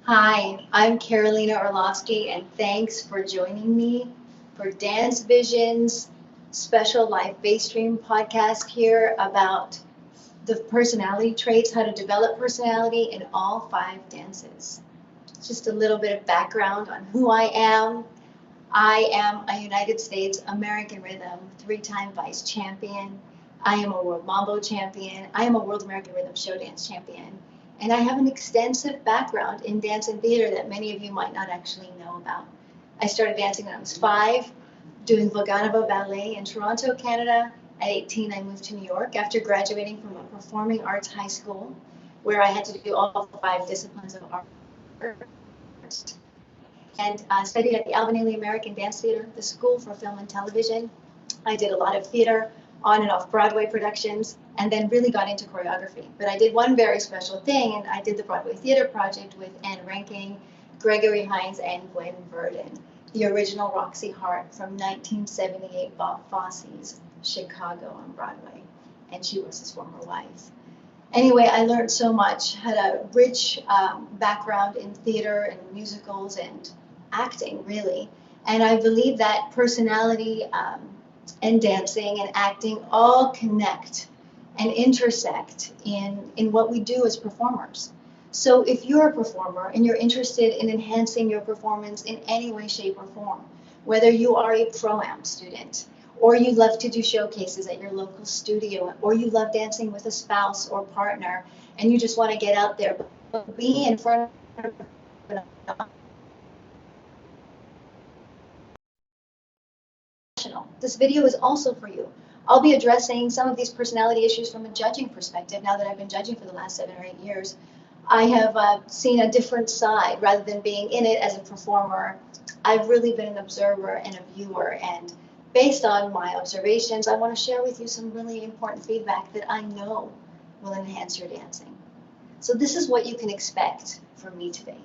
Hi, I'm Carolina Orlovsky, and thanks for joining me for Dance Vision's special live base stream podcast here about the personality traits, how to develop personality in all five dances. Just a little bit of background on who I am. I am a United States American Rhythm three-time vice champion. I am a World Mambo champion. I am a World American Rhythm show dance champion. And I have an extensive background in dance and theater that many of you might not actually know about. I started dancing when I was 5, doing Vaganova Ballet in Toronto, Canada. At 18, I moved to New York after graduating from a performing arts high school where I had to do all 5 disciplines of art and studied at the Albanese American Dance Theater, the School for Film and Television. I did a lot of theater, on and off Broadway productions, and then really got into choreography. But I did one very special thing, and I did the Broadway Theater Project with Anne Ranking, Gregory Hines, and Gwen Verdon, the original Roxy Hart from 1978 Bob Fosse's Chicago on Broadway, and she was his former wife. Anyway, I learned so much, had a rich background in theater and musicals and acting, really. And I believe that personality and dancing and acting all connect and intersect in what we do as performers. So if you're a performer and you're interested in enhancing your performance in any way, shape, or form, whether you are a pro-am student, or you love to do showcases at your local studio, or you love dancing with a spouse or partner, and you just want to get out there, be in front of an professional. This video is also for you. I'll be addressing some of these personality issues from a judging perspective now that I've been judging for the last 7 or 8 years. I have seen a different side rather than being in it as a performer. I've really been an observer and a viewer, and based on my observations, I want to share with you some really important feedback that I know will enhance your dancing. So this is what you can expect from me today.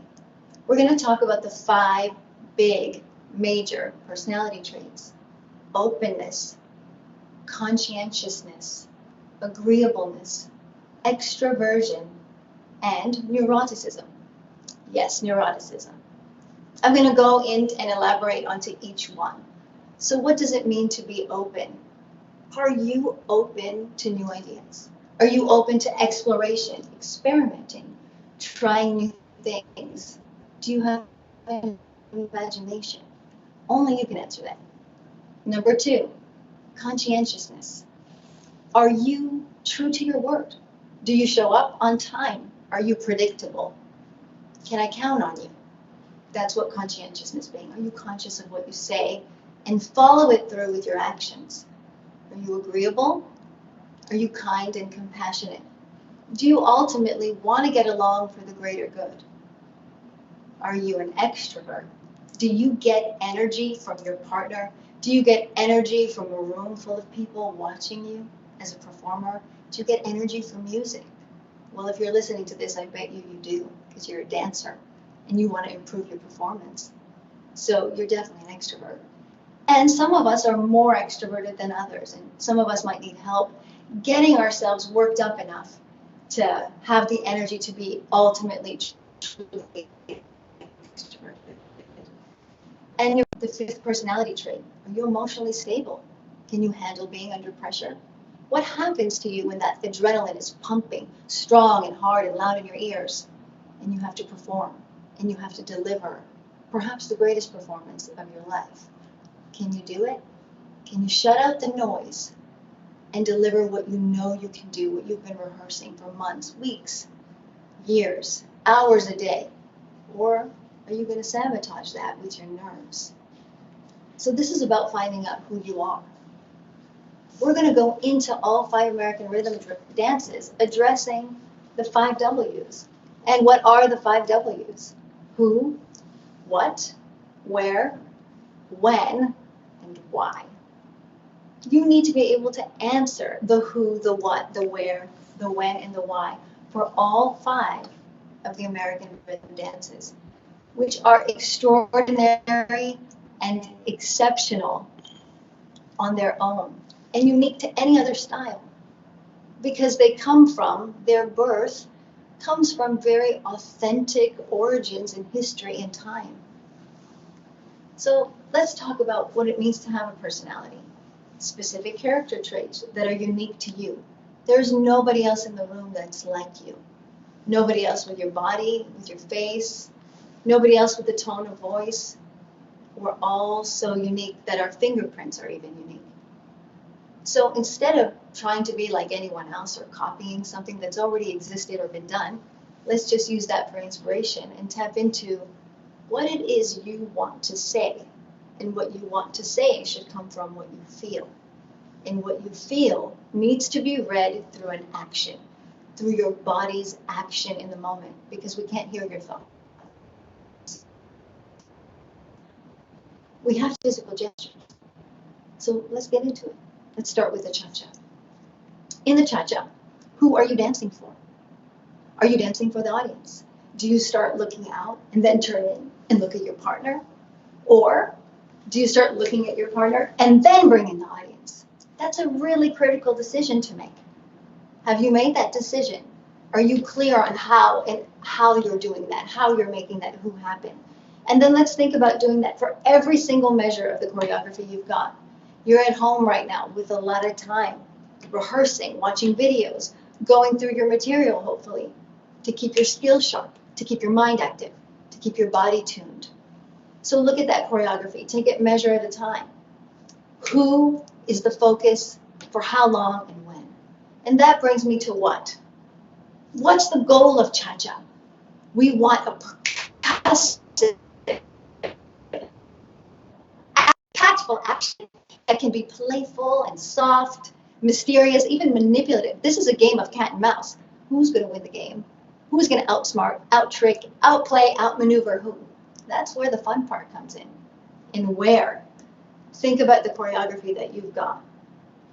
We're going to talk about the 5 big, major personality traits: openness, conscientiousness, agreeableness, extroversion, and neuroticism. Yes, neuroticism. I'm going to go in and elaborate onto each one. So what does it mean to be open? Are you open to new ideas? Are you open to exploration, experimenting, trying new things? Do you have an imagination? Only you can answer that. Number 2, conscientiousness. Are you true to your word? Do you show up on time? Are you predictable? Can I count on you? That's what conscientiousness means. Are you conscious of what you say and follow it through with your actions? Are you agreeable? Are you kind and compassionate? Do you ultimately want to get along for the greater good? Are you an extrovert? Do you get energy from your partner? Do you get energy from a room full of people watching you as a performer? Do you get energy from music? Well, if you're listening to this, I bet you do, because you're a dancer and you want to improve your performance. So you're definitely an extrovert. And some of us are more extroverted than others, and some of us might need help getting ourselves worked up enough to have the energy to be ultimately truly extroverted. And the 5th personality trait: are you emotionally stable? Can you handle being under pressure? What happens to you when that adrenaline is pumping strong and hard and loud in your ears, and you have to perform, and you have to deliver perhaps the greatest performance of your life? Can you do it? Can you shut out the noise and deliver what you know you can do, what you've been rehearsing for months, weeks, years, hours a day? Or are you going to sabotage that with your nerves? So this is about finding out who you are. We're going to go into all 5 American rhythm dances addressing the 5 W's. And what are the 5 W's? Who, what, where, when, and why. You need to be able to answer the who, the what, the where, the when, and the why for all 5 of the American rhythm dances, which are extraordinary and exceptional on their own and unique to any other style, because they come from their birth comes from very authentic origins in history and time. So let's talk about what it means to have a personality. Specific character traits that are unique to you. There's nobody else in the room that's like you. Nobody else with your body, with your face, nobody else with the tone of voice. We're all so unique that our fingerprints are even unique. So instead of trying to be like anyone else or copying something that's already existed or been done, let's just use that for inspiration and tap into what it is you want to say. And what you want to say should come from what you feel. And what you feel needs to be read through an action, through your body's action in the moment, because we can't hear your thoughts. We have physical gestures. So let's get into it. Let's start with the cha-cha. In the cha-cha, who are you dancing for? Are you dancing for the audience? Do you start looking out and then turn in and look at your partner? Or do you start looking at your partner and then bring in the audience? That's a really critical decision to make. Have you made that decision? Are you clear on how you're doing that, how you're making that who happen? And then let's think about doing that for every single measure of the choreography you've got. You're at home right now with a lot of time, rehearsing, watching videos, going through your material, hopefully, to keep your skills sharp, to keep your mind active, to keep your body tuned. So look at that choreography. Take it measure at a time. Who is the focus for how long and when? And that brings me to what? What's the goal of cha-cha? We want a percussive, impactful action that can be playful and soft, mysterious, even manipulative. This is a game of cat and mouse. Who's going to win the game? Who's going to outsmart, out-trick, outplay, outmaneuver who? That's where the fun part comes in. And where? Think about the choreography that you've got.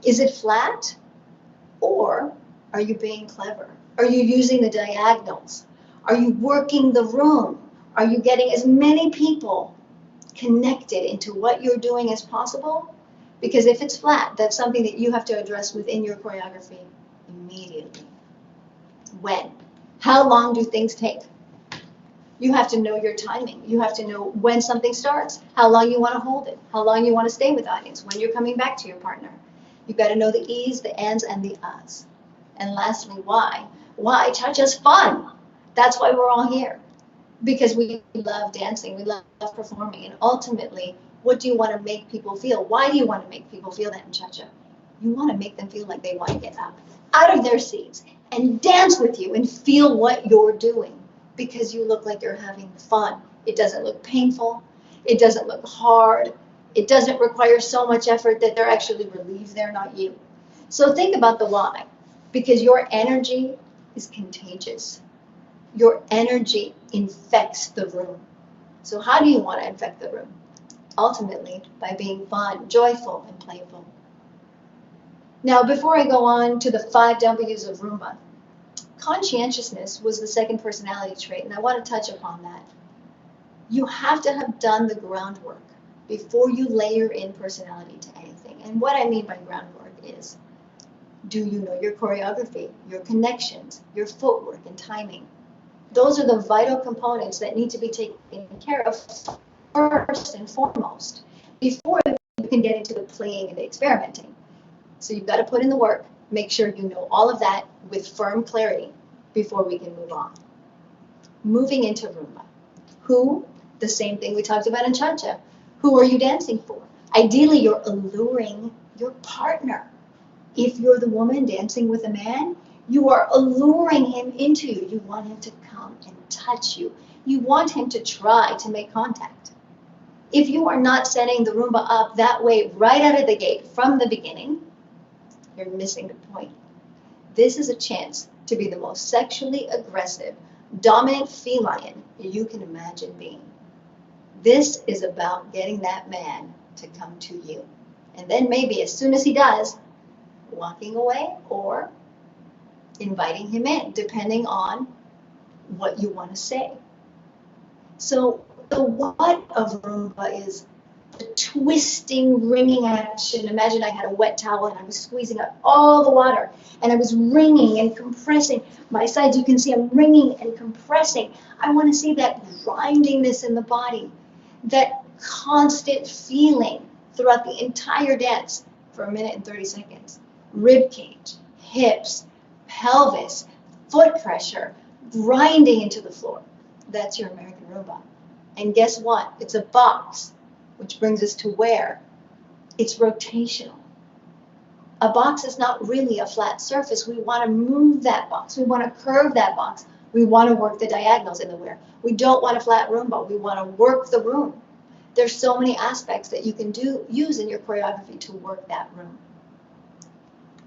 Is it flat? Or are you being clever? Are you using the diagonals? Are you working the room? Are you getting as many people connected into what you're doing as possible? Because if it's flat, that's something that you have to address within your choreography immediately. When? How long do things take? You have to know your timing. You have to know when something starts, how long you want to hold it, how long you want to stay with the audience, when you're coming back to your partner. You've got to know the e's, the ands, and the uhs. And lastly, why? Why? Cha-cha's fun. That's why we're all here. Because we love dancing, we love performing, and ultimately, what do you want to make people feel? Why do you want to make people feel that in cha-cha? You want to make them feel like they want to get up out of their seats and dance with you and feel what you're doing, because you look like you're having fun. It doesn't look painful. It doesn't look hard. It doesn't require so much effort that they're actually relieved they're not you. So think about the why, because your energy is contagious. Your energy infects the room. So how do you want to infect the room? Ultimately, by being fun, joyful, and playful. Now, before I go on to the 5 W's of Rumba, conscientiousness was the second personality trait, and I want to touch upon that. You have to have done the groundwork before you layer in personality to anything. And what I mean by groundwork is, do you know your choreography, your connections, your footwork and timing? Those are the vital components that need to be taken care of first and foremost before you can get into the playing and the experimenting. So you've got to put in the work, make sure you know all of that with firm clarity before we can move on. Moving into Rumba. Who? The same thing we talked about in Cha-Cha. Who are you dancing for? Ideally, you're alluring your partner. If you're the woman dancing with a man, you are alluring him into you. You want him to come and touch you. You want him to try to make contact. If you are not setting the Rumba up that way right out of the gate from the beginning, you're missing the point. This is a chance to be the most sexually aggressive, dominant feline you can imagine being. This is about getting that man to come to you. And then maybe as soon as he does, walking away or inviting him in, depending on what you want to say. So the what of Rumba is the twisting, wringing action. Imagine I had a wet towel and I was squeezing out all the water, and I was wringing and compressing. My sides, you can see I'm wringing and compressing. I want to see that grindiness in the body, that constant feeling throughout the entire dance for 1 minute and 30 seconds. Rib cage, hips, pelvis, foot pressure, grinding into the floor. That's your American Roomba. And guess what? It's a box, which brings us to where? It's rotational. A box is not really a flat surface. We want to move that box. We want to curve that box. We want to work the diagonals in the where. We don't want a flat Roomba. We want to work the room. There's so many aspects that you can use in your choreography to work that room.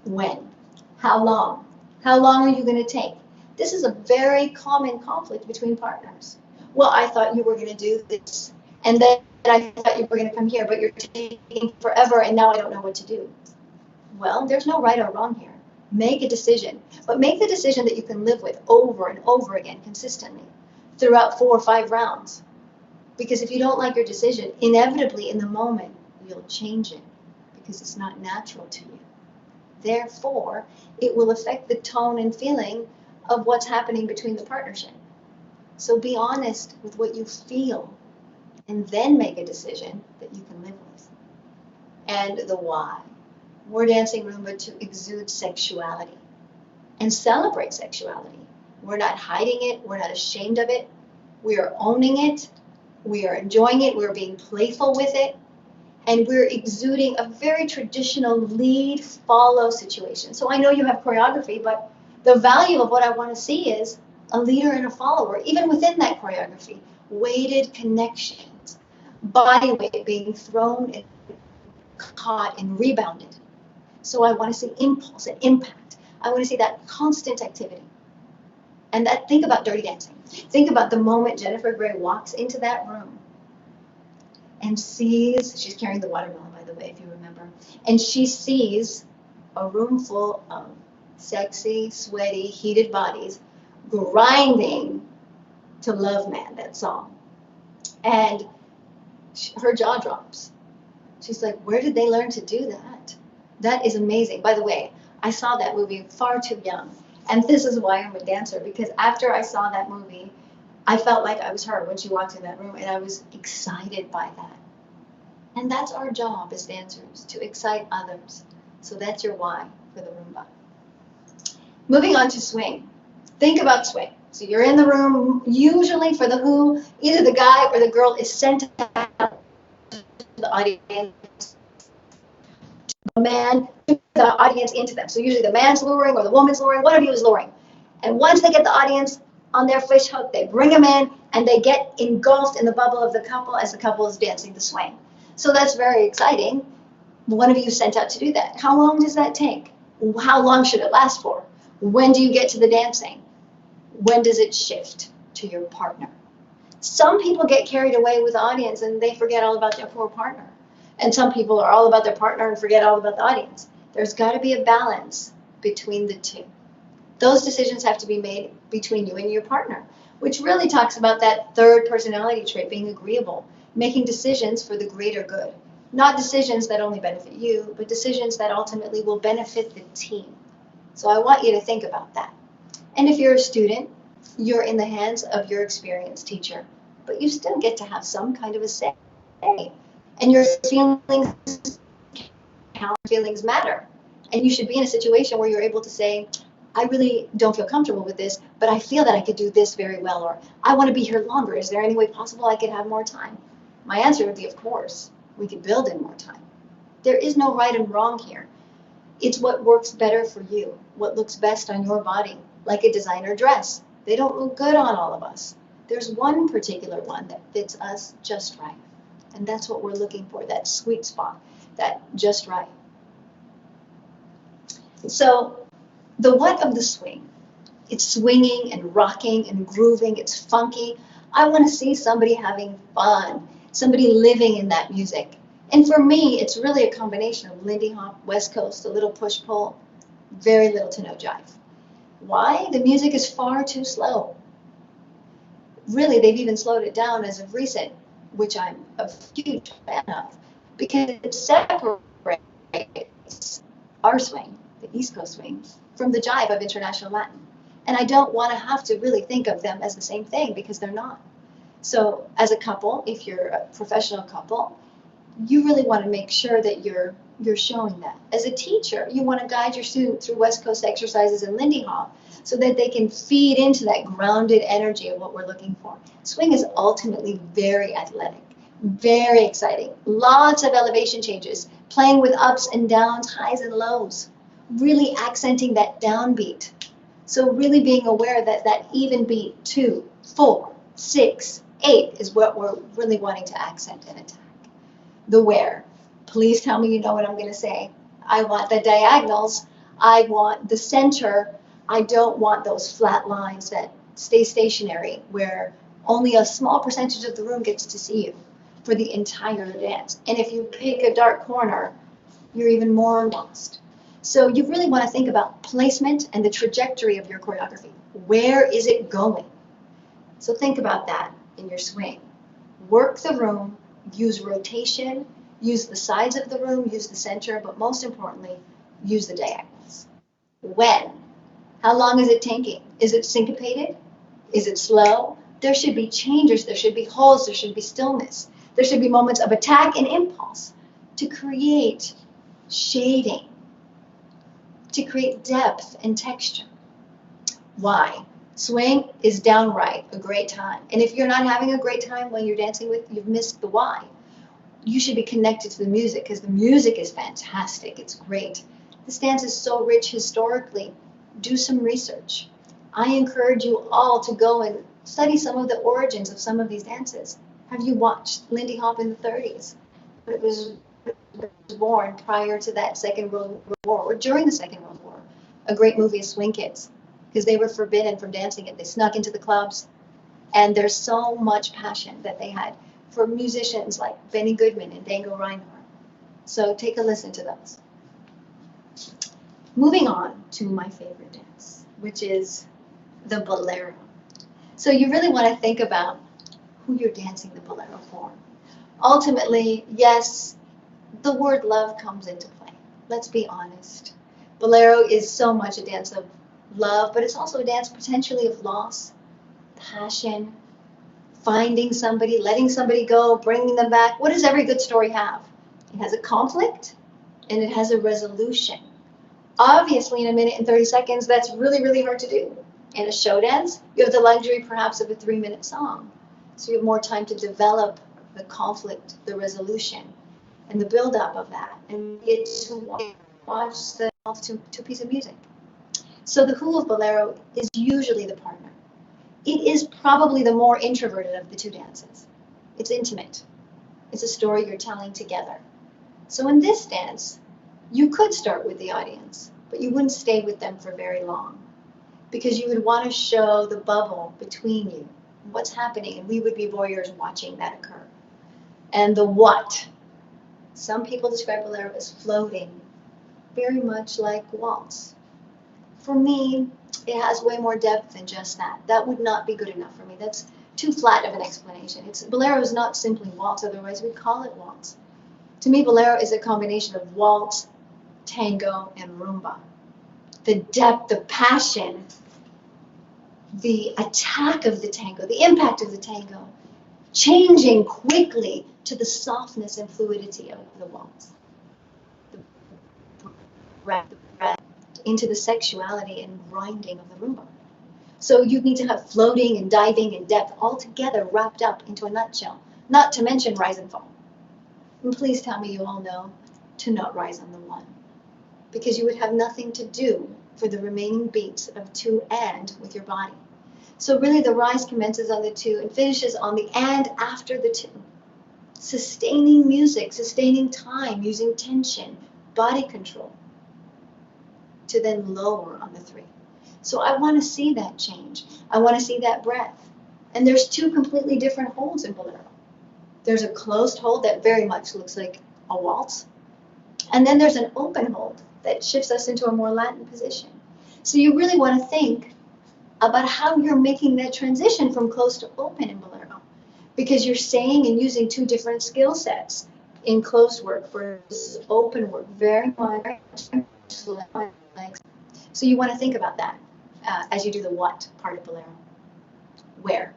When? How long? How long are you going to take? This is a very common conflict between partners. Well, I thought you were going to do this, and then I thought you were going to come here, but you're taking forever, and now I don't know what to do. Well, there's no right or wrong here. Make a decision, but make the decision that you can live with over and over again consistently throughout 4 or 5 rounds. Because if you don't like your decision, inevitably in the moment, you'll change it because it's not natural to you. Therefore, it will affect the tone and feeling of what's happening between the partnership. So be honest with what you feel and then make a decision that you can live with. And the why. We're dancing Roomba to exude sexuality and celebrate sexuality. We're not hiding it. We're not ashamed of it. We are owning it. We are enjoying it. We're being playful with it. And we're exuding a very traditional lead-follow situation. So I know you have choreography, but the value of what I want to see is a leader and a follower, even within that choreography. Weighted connections, body weight being thrown and caught and rebounded. So I want to see impulse and impact. I want to see that constant activity. And that, think about Dirty Dancing. Think about the moment Jennifer Grey walks into that room and sees, she's carrying the watermelon, by the way, if you remember, and she sees a room full of sexy, sweaty, heated bodies grinding to Love Man, that song. And her jaw drops. She's like, where did they learn to do that? That is amazing. By the way, I saw that movie far too young. And this is why I'm a dancer, because after I saw that movie, I felt like I was her when she walked in that room, and I was excited by that. And that's our job as dancers, to excite others. So that's your why for the Roomba. Moving on to swing. Think about swing. So you're in the room, usually for the who, either the guy or the girl is sent out to the audience. The man, the audience into them. So usually the man's luring or the woman's luring, one of you is luring. And once they get the audience on their fish hook, they bring them in and they get engulfed in the bubble of the couple as the couple is dancing the swing. So that's very exciting. One of you is sent out to do that. How long does that take? How long should it last for? When do you get to the dancing? When does it shift to your partner? Some people get carried away with the audience and they forget all about their poor partner. And some people are all about their partner and forget all about the audience. There's got to be a balance between the two. Those decisions have to be made between you and your partner, which really talks about that third personality trait, being agreeable, making decisions for the greater good. Not decisions that only benefit you, but decisions that ultimately will benefit the team. So I want you to think about that. And if you're a student, you're in the hands of your experienced teacher, but you still get to have some kind of a say. And your feelings matter. And you should be in a situation where you're able to say, I really don't feel comfortable with this, but I feel that I could do this very well, or I want to be here longer. Is there any way possible I could have more time? My answer would be, of course, we could build in more time. There is no right and wrong here. It's what works better for you, what looks best on your body, like a designer dress. They don't look good on all of us. There's one particular one that fits us just right. And that's what we're looking for, that sweet spot, that just right. So the what of the swing? It's swinging and rocking and grooving. It's funky. I want to see somebody having fun, somebody living in that music. And for me, it's really a combination of Lindy Hop, West Coast, a little push-pull, very little to no jive. Why? The music is far too slow. Really, they've even slowed it down as of recent, which I'm a huge fan of. because it separates our swing, the East Coast swing, from the jive of International Latin. And I don't want to have to really think of them as the same thing, because they're not. So as a couple, if you're a professional couple, you really want to make sure that you're showing that. As a teacher, you want to guide your student through West Coast exercises and Lindy Hop so that they can feed into that grounded energy of what we're looking for. Swing is ultimately very athletic, very exciting. Lots of elevation changes, playing with ups and downs, highs and lows, really accenting that downbeat. So really being aware that that even beat 2, 4, 6, 8 is what we're really wanting to accent and attack. The where. Please tell me you know what I'm going to say. I want the diagonals. I want the center. I don't want those flat lines that stay stationary where only a small percentage of the room gets to see you for the entire dance. And if you pick a dark corner, you're even more lost. So you really want to think about placement and the trajectory of your choreography. Where is it going? So think about that in your swing. Work the room, use rotation, use the sides of the room, use the center, but most importantly, use the diagonals. When? How long is it taking? Is it syncopated? Is it slow? There should be changes, there should be holds, there should be stillness. There should be moments of attack and impulse to create shading, to create depth and texture. Why? Swing is downright a great time. And if you're not having a great time when you're dancing with, you've missed the why. You should be connected to the music, because the music is fantastic. It's great. This dance is so rich historically. Do some research. I encourage you all to go and study some of the origins of some of these dances. Have you watched Lindy Hop in the 30s? It was born prior to that Second World War, or during the Second World War. A great movie is Swing Kids, because they were forbidden from dancing it. They snuck into the clubs, and there's so much passion that they had for musicians like Benny Goodman and Django Reinhardt. So take a listen to those. Moving on to my favorite dance, which is the Bolero. So you really want to think about who you're dancing the Bolero for. Ultimately, yes, the word love comes into play. Let's be honest. Bolero is so much a dance of love, but it's also a dance potentially of loss, passion, finding somebody, letting somebody go, bringing them back. What does every good story have? It has a conflict and it has a resolution. Obviously, in a minute and 30 seconds, that's really, really hard to do. In a show dance, you have the luxury perhaps of a 3-minute song. So you have more time to develop the conflict, the resolution, and the build-up of that, and get to watch the to a piece of music. So the who of Bolero is usually the partner. It is probably the more introverted of the two dances. It's intimate. It's a story you're telling together. So in this dance, you could start with the audience, but you wouldn't stay with them for very long, because you would want to show the bubble between you, what's happening, and we would be voyeurs watching that occur. And the what. Some people describe Bolero as floating, very much like waltz. For me, it has way more depth than just that. That would not be good enough for me. That's too flat of an explanation. Bolero is not simply waltz, otherwise we'd call it waltz. To me, Bolero is a combination of waltz, tango, and rumba. The depth, the passion, the attack of the tango, the impact of the tango, changing quickly to the softness and fluidity of the waltz. The breath into the sexuality and grinding of the rumba. So you need to have floating and diving and depth all together wrapped up into a nutshell, not to mention rise and fall. And please tell me you all know to not rise on the one, because you would have nothing to do for the remaining beats of 2 and with your body. So really the rise commences on the 2 and finishes on the and after the 2. Sustaining music, sustaining time, using tension, body control, to then lower on the 3. So I want to see that change. I want to see that breath. And there's 2 completely different holds in Bolero. There's a closed hold that very much looks like a waltz. And then there's an open hold that shifts us into a more Latin position. So you really want to think about how you're making that transition from closed to open in Bolero, because you're saying and using 2 different skill sets. in closed work versus open work, very much. So you want to think about that as you do the what part of Bolero. Where?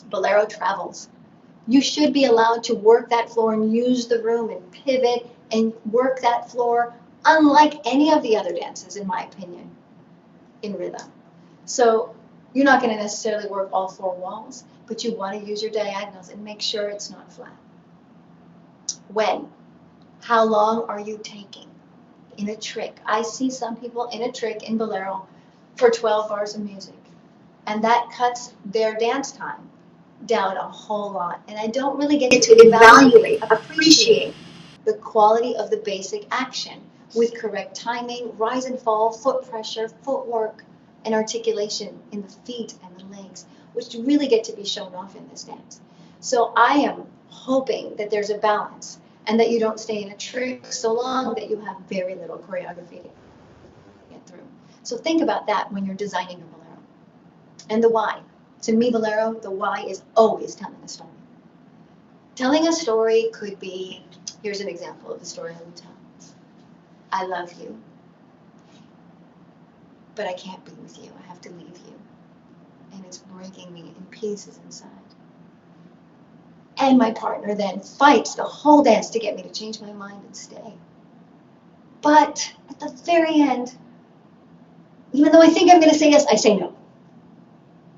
Bolero travels. You should be allowed to work that floor and use the room and pivot and work that floor unlike any of the other dances, in my opinion, in rhythm. So you're not going to necessarily work all four walls, but you want to use your diagonals and make sure it's not flat. When? How long are you taking in a trick? I see some people in a trick in Bolero for 12 bars of music, and that cuts their dance time down a whole lot. And I don't really get to evaluate, appreciate the quality of the basic action with correct timing, rise and fall, foot pressure, footwork, and articulation in the feet and the legs, which really get to be shown off in this dance. So I am hoping that there's a balance and that you don't stay in a trick so long that you have very little choreography to get through. So think about that when you're designing your Bolero. And the why. To me, Bolero, the why is always telling a story. Telling a story could be, here's an example of the story I would tell. I love you, but I can't be with you. I have to leave you. And it's breaking me in pieces inside. And my partner then fights the whole dance to get me to change my mind and stay. But at the very end, even though I think I'm going to say yes, I say no.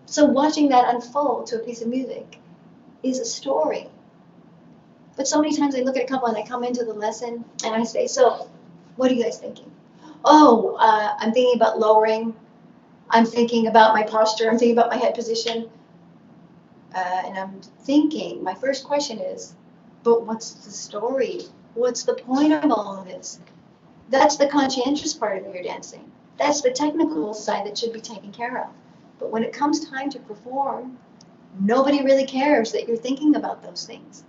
So watching that unfold to a piece of music is a story. But so many times I look at a couple and I come into the lesson and I say, so what are you guys thinking? Oh, I'm thinking about lowering. I'm thinking about my posture. I'm thinking about my head position. And I'm thinking, my first question is, but what's the story? What's the point of all of this? That's the conscientious part of your dancing. That's the technical side that should be taken care of. But when it comes time to perform, nobody really cares that you're thinking about those things.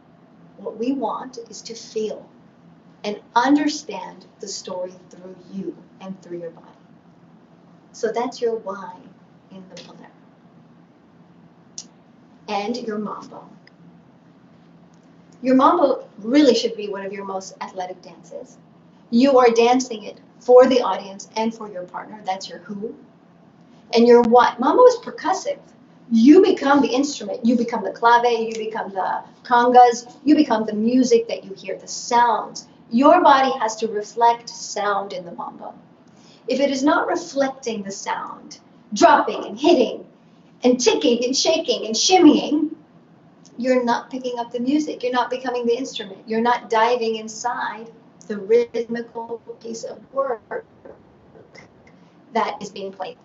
What we want is to feel and understand the story through you and through your body. So that's your why in the Bolero. And your mambo. Your mambo really should be one of your most athletic dances. You are dancing it for the audience and for your partner. That's your who. And your what. Mambo is percussive. You become the instrument. You become the clave. You become the congas. You become the music that you hear, the sounds. Your body has to reflect sound in the mambo. If it is not reflecting the sound, dropping and hitting and ticking and shaking and shimmying, you're not picking up the music. You're not becoming the instrument. You're not diving inside the rhythmical piece of work that is being played.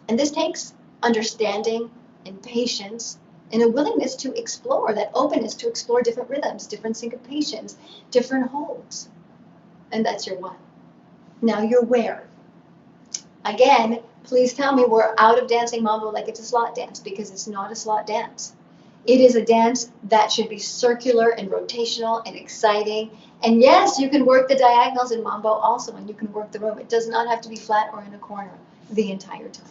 And this takes understanding and patience and a willingness to explore, that openness to explore different rhythms, different syncopations, different holds. And that's your what. Now your where. Again, please tell me we're out of dancing mambo like it's a slot dance, because it's not a slot dance. It is a dance that should be circular and rotational and exciting. And yes, you can work the diagonals in mambo also, and you can work the room. It does not have to be flat or in a corner the entire time.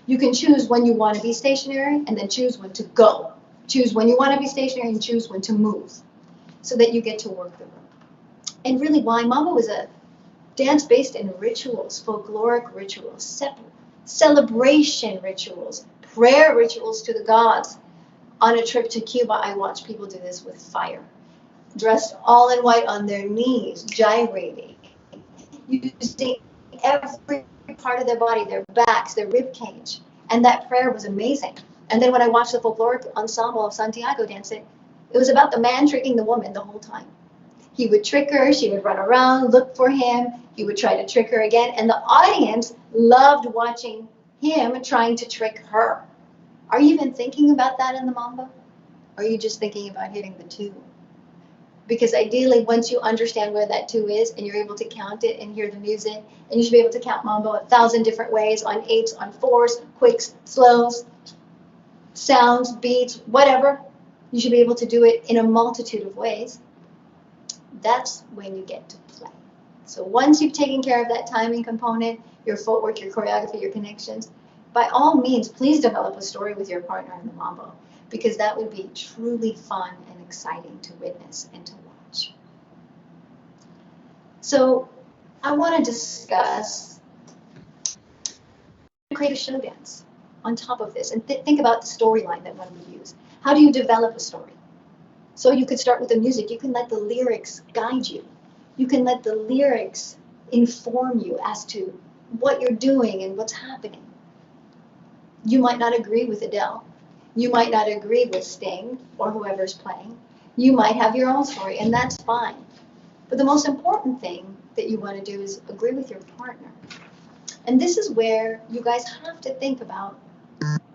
You can choose when you want to be stationary and then choose when to go. Choose when you want to be stationary and choose when to move so that you get to work the room. And really why mambo is a dance based in rituals, folkloric rituals, celebration rituals, prayer rituals to the gods. On a trip to Cuba, I watched people do this with fire, dressed all in white on their knees, gyrating, using every part of their body, their backs, their rib cage. And that prayer was amazing. And then when I watched the folkloric ensemble of Santiago dance it was about the man tricking the woman the whole time. He would trick her, she would run around, look for him, he would try to trick her again, and the audience loved watching him trying to trick her. Are you even thinking about that in the mambo? Or are you just thinking about hitting the two? Because ideally, once you understand where that two is and you're able to count it and hear the music, and you should be able to count mambo 1,000 different ways, on 8s, on 4s, quicks, slows, sounds, beats, whatever. You should be able to do it in a multitude of ways. That's when you get to play. So once you've taken care of that timing component, your footwork, your choreography, your connections, by all means, please develop a story with your partner in the mambo, because that would be truly fun and exciting to witness and to watch. So I want to discuss create a show dance on top of this, and think about the storyline that one would use. How do you develop a story? So you could start with the music. You can let the lyrics guide you. You can let the lyrics inform you as to what you're doing and what's happening. You might not agree with Adele. You might not agree with Sting or whoever's playing. You might have your own story, and that's fine. But the most important thing that you want to do is agree with your partner. And this is where you guys have to think about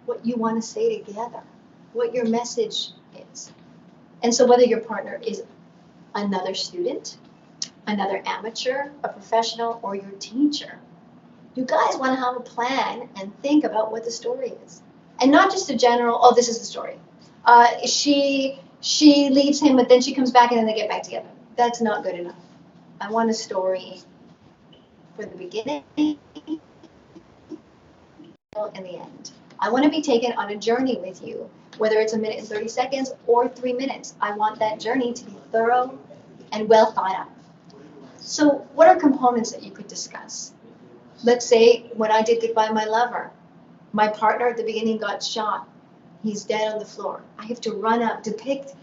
what you want to say together, what your message is. And so whether your partner is another student, another amateur, a professional, or your teacher, you guys want to have a plan and think about what the story is. And not just a general, oh, this is the story. She leaves him, but then she comes back and then they get back together. That's not good enough. I want a story for the beginning and the end. I want to be taken on a journey with you, whether it's 1 minute and 30 seconds or 3 minutes. I want that journey to be thorough and well thought out. So what are components that you could discuss? Let's say when I did Goodbye My Lover, my partner at the beginning got shot. He's dead on the floor. I have to run up, depict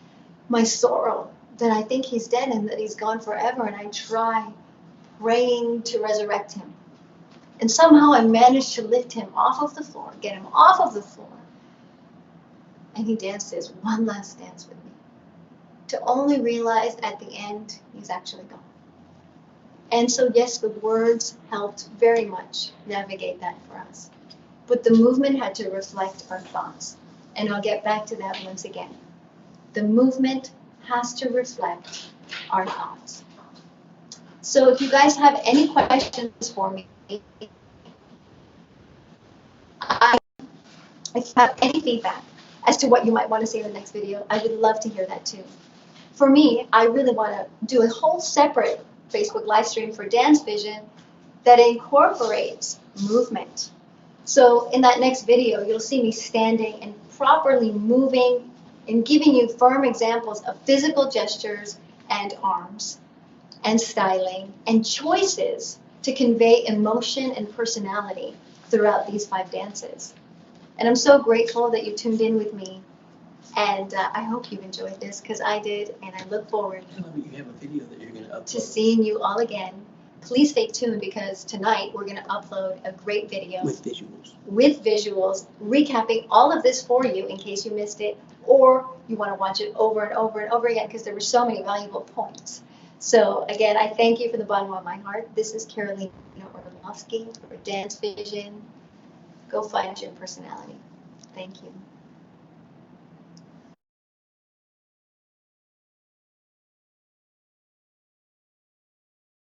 my sorrow that I think he's dead and that he's gone forever, and I try praying to resurrect him. And somehow I managed to lift him off of the floor, get him off of the floor. And he dances one last dance with me, to only realize at the end he's actually gone. And so yes, the words helped very much navigate that for us. But the movement had to reflect our thoughts. And I'll get back to that once again. The movement has to reflect our thoughts. So if you guys have any questions for me, if you have any feedback as to what you might want to see in the next video, I would love to hear that too. For me, I really want to do a whole separate Facebook live stream for Dance Vision that incorporates movement. So in that next video, you'll see me standing and properly moving and giving you firm examples of physical gestures and arms and styling and choices to convey emotion and personality throughout these 5 dances. And I'm so grateful that you tuned in with me. And I hope you enjoyed this, because I did, and I look forward You have a video that you're going to upload. to seeing you all again. Please stay tuned, because tonight we're going to upload a great video With visuals. With visuals, recapping all of this for you in case you missed it, or you want to watch it over and over and over again because there were so many valuable points. So again, I thank you from the bottom of my heart. This is Carolina Orlovsky for Dance Vision. Go find your personality. Thank you.